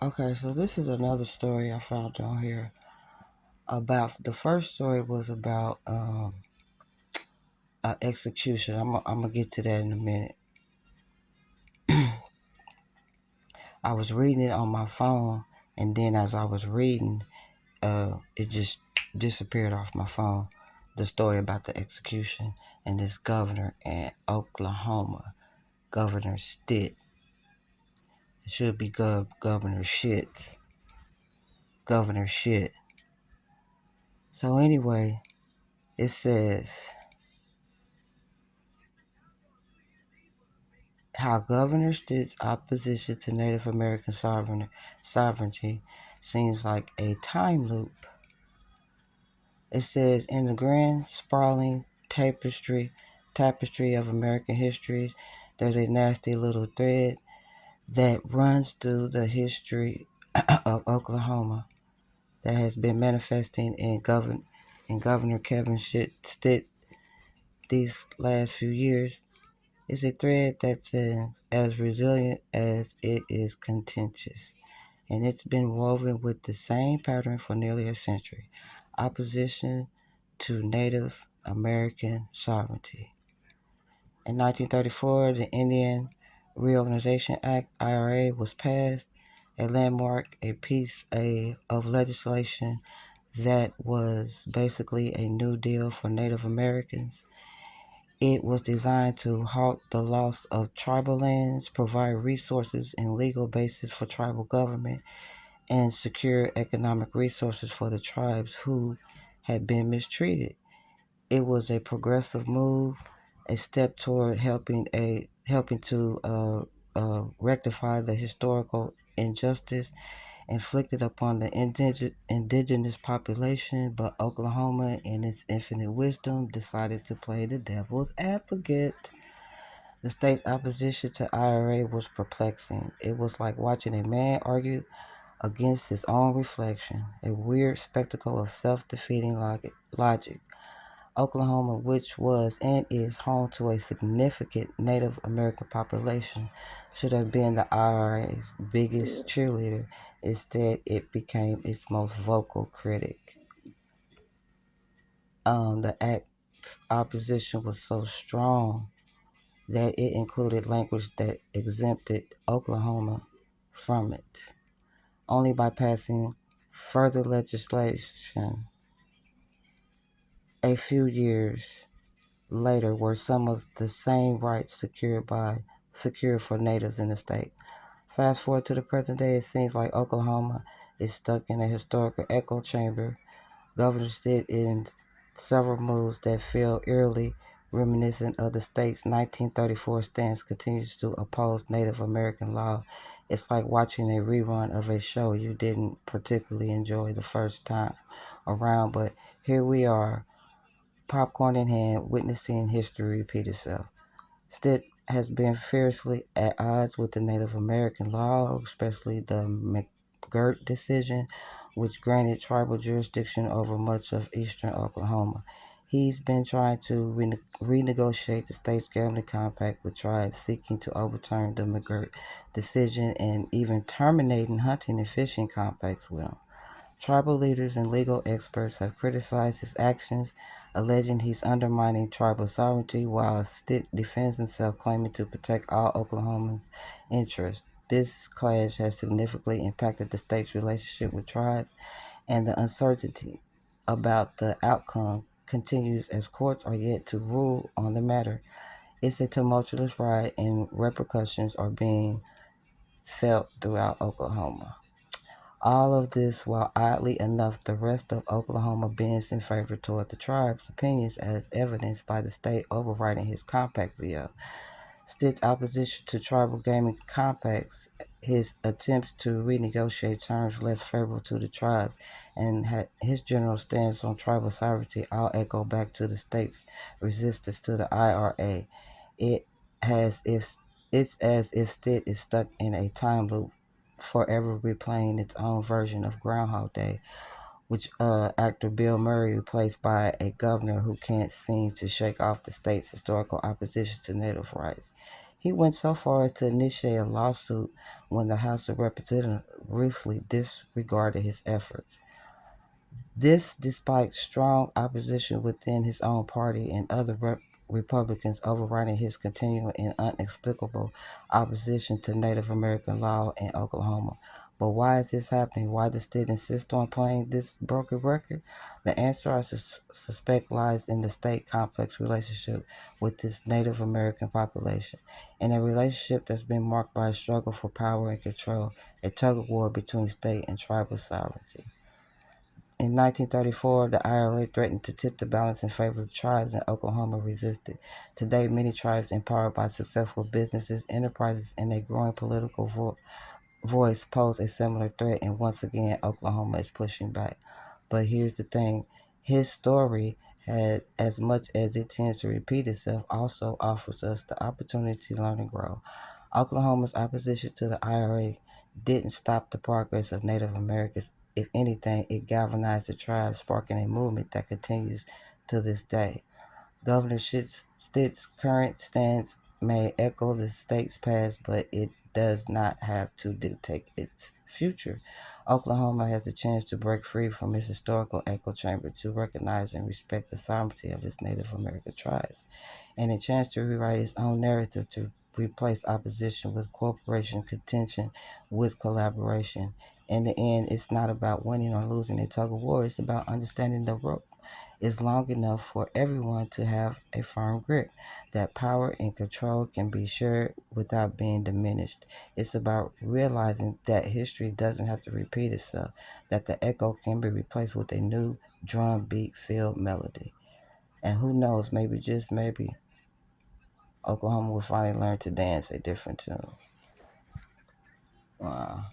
Okay, so this is another story I found on here about the first story was about execution. I'm gonna get to that in a minute. I was reading it on my phone, and then as I was reading, it just disappeared off my phone. The story about the execution and this governor in Oklahoma, Governor Stitt. It should be Governor Shits. Governor Shit. So anyway, it says how Governor Stitt's opposition to Native American sovereignty seems like a time loop. It says in the grand sprawling tapestry of American history, there's a nasty little thread that runs through the history of Oklahoma that has been manifesting in Governor Kevin Stitt these last few years. It's a thread that's as resilient as it is contentious, and it's been woven with the same pattern for nearly a century: opposition to Native American sovereignty. In 1934, the Indian Reorganization Act (IRA) was passed, a landmark, a piece of legislation that was basically a new deal for Native Americans. It was designed to halt the loss of tribal lands, provide resources and legal basis for tribal government, and secure economic resources for the tribes who had been mistreated. It was a progressive move, a step toward helping to rectify the historical injustice inflicted upon the indigenous population, but Oklahoma, in its infinite wisdom, decided to play the devil's advocate. The state's opposition to IRA was perplexing. It was like watching a man argue against his own reflection, a weird spectacle of self-defeating logic. Oklahoma, which was and is home to a significant Native American population, should have been the IRA's biggest cheerleader. Instead, it became its most vocal critic. The act's opposition was so strong that it included language that exempted Oklahoma from it. Only by passing further legislation a few years later were some of the same rights secured for natives in the state. Fast forward to the present day, it seems like Oklahoma is stuck in a historical echo chamber. Governors did in several moves that feel eerily reminiscent of the state's 1934 stance continues to oppose Native American law. It's like watching a rerun of a show you didn't particularly enjoy the first time around, but here we are, popcorn in hand, witnessing history repeat itself. Stitt has been fiercely at odds with the Native American law, especially the McGirt decision, which granted tribal jurisdiction over much of eastern Oklahoma. He's been trying to renegotiate the state's gambling compact with tribes, seeking to overturn the McGirt decision and even terminating hunting and fishing compacts with them. Tribal leaders and legal experts have criticized his actions, alleging he's undermining tribal sovereignty while Stitt defends himself, claiming to protect all Oklahomans' interests. This clash has significantly impacted the state's relationship with tribes, and the uncertainty about the outcome continues as courts are yet to rule on the matter. It's a tumultuous ride, and repercussions are being felt throughout Oklahoma. All of this while, oddly enough, the rest of Oklahoma bends in favor toward the tribe's opinions as evidenced by the state overriding his compact veto. Stitt's opposition to tribal gaming compacts, his attempts to renegotiate terms less favorable to the tribes, and his general stance on tribal sovereignty all echo back to the state's resistance to the IRA. It has if it's as if Stitt is stuck in a time loop, forever replaying its own version of Groundhog Day, which actor Bill Murray replaced by a governor who can't seem to shake off the state's historical opposition to native rights. He went so far as to initiate a lawsuit when the House of Representatives ruthlessly disregarded his efforts. This despite strong opposition within his own party and other Republicans overriding his continuing and inexplicable opposition to Native American law in Oklahoma. But why is this happening? Why does state insist on playing this broken record? The answer, I suspect, lies in the state complex relationship with this Native American population, in a relationship that's been marked by a struggle for power and control, a tug of war between state and tribal sovereignty. In 1934, the IRA threatened to tip the balance in favor of tribes, and Oklahoma resisted. Today, many tribes, empowered by successful businesses, enterprises, and a growing political voice, pose a similar threat, and once again, Oklahoma is pushing back. But here's the thing: his story, as much as it tends to repeat itself, also offers us the opportunity to learn and grow. Oklahoma's opposition to the IRA didn't stop the progress of Native Americans. If anything, it galvanized the tribes, sparking a movement that continues to this day. Governor Stitt's current stance may echo the state's past, but it does not have to dictate its future. Oklahoma has a chance to break free from its historical echo chamber, to recognize and respect the sovereignty of its Native American tribes, and a chance to rewrite its own narrative, to replace opposition with cooperation, contention with collaboration. In the end, it's not about winning or losing a tug of war. It's about understanding the rope is long enough for everyone to have a firm grip. That power and control can be shared without being diminished. It's about realizing that history doesn't have to repeat itself, that the echo can be replaced with a new drum beat filled melody. And who knows, maybe, just maybe, Oklahoma will finally learn to dance a different tune. Wow.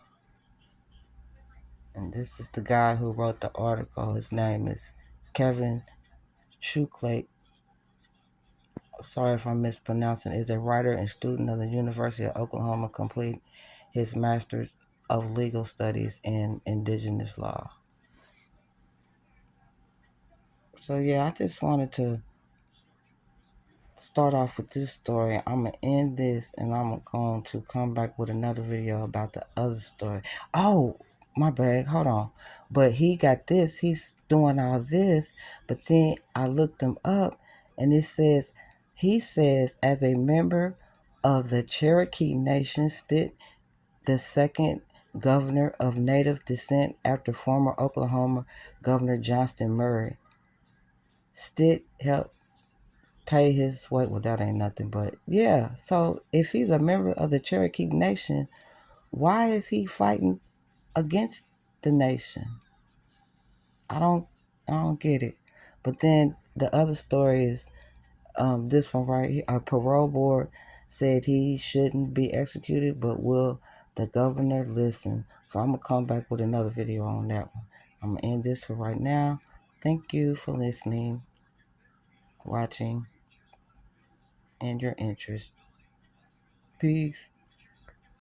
And this is the guy who wrote the article. His name is Kevin Chuklake. Sorry if I'm mispronouncing, is a writer and student of the University of Oklahoma, complete his Master's of Legal Studies in Indigenous Law. So yeah, I just wanted to start off with this story. I'm going to end this and I'm going to come back with another video about the other story. Oh, my bad. Hold on. But he got this. He's doing all this. But then I looked him up and he says, as a member of the Cherokee Nation, Stitt, the second governor of Native descent after former Oklahoma Governor Johnston Murray, Stitt helped pay his way. Well, that ain't nothing, but yeah. So if he's a member of the Cherokee Nation, why is he fighting against the nation? I don't get it. But then the other story is this one right here. A parole board said he shouldn't be executed, but will the governor listen? So I'm gonna come back with another video on that one. I'm gonna end this for right now. Thank you for listening, watching, and your interest. Peace.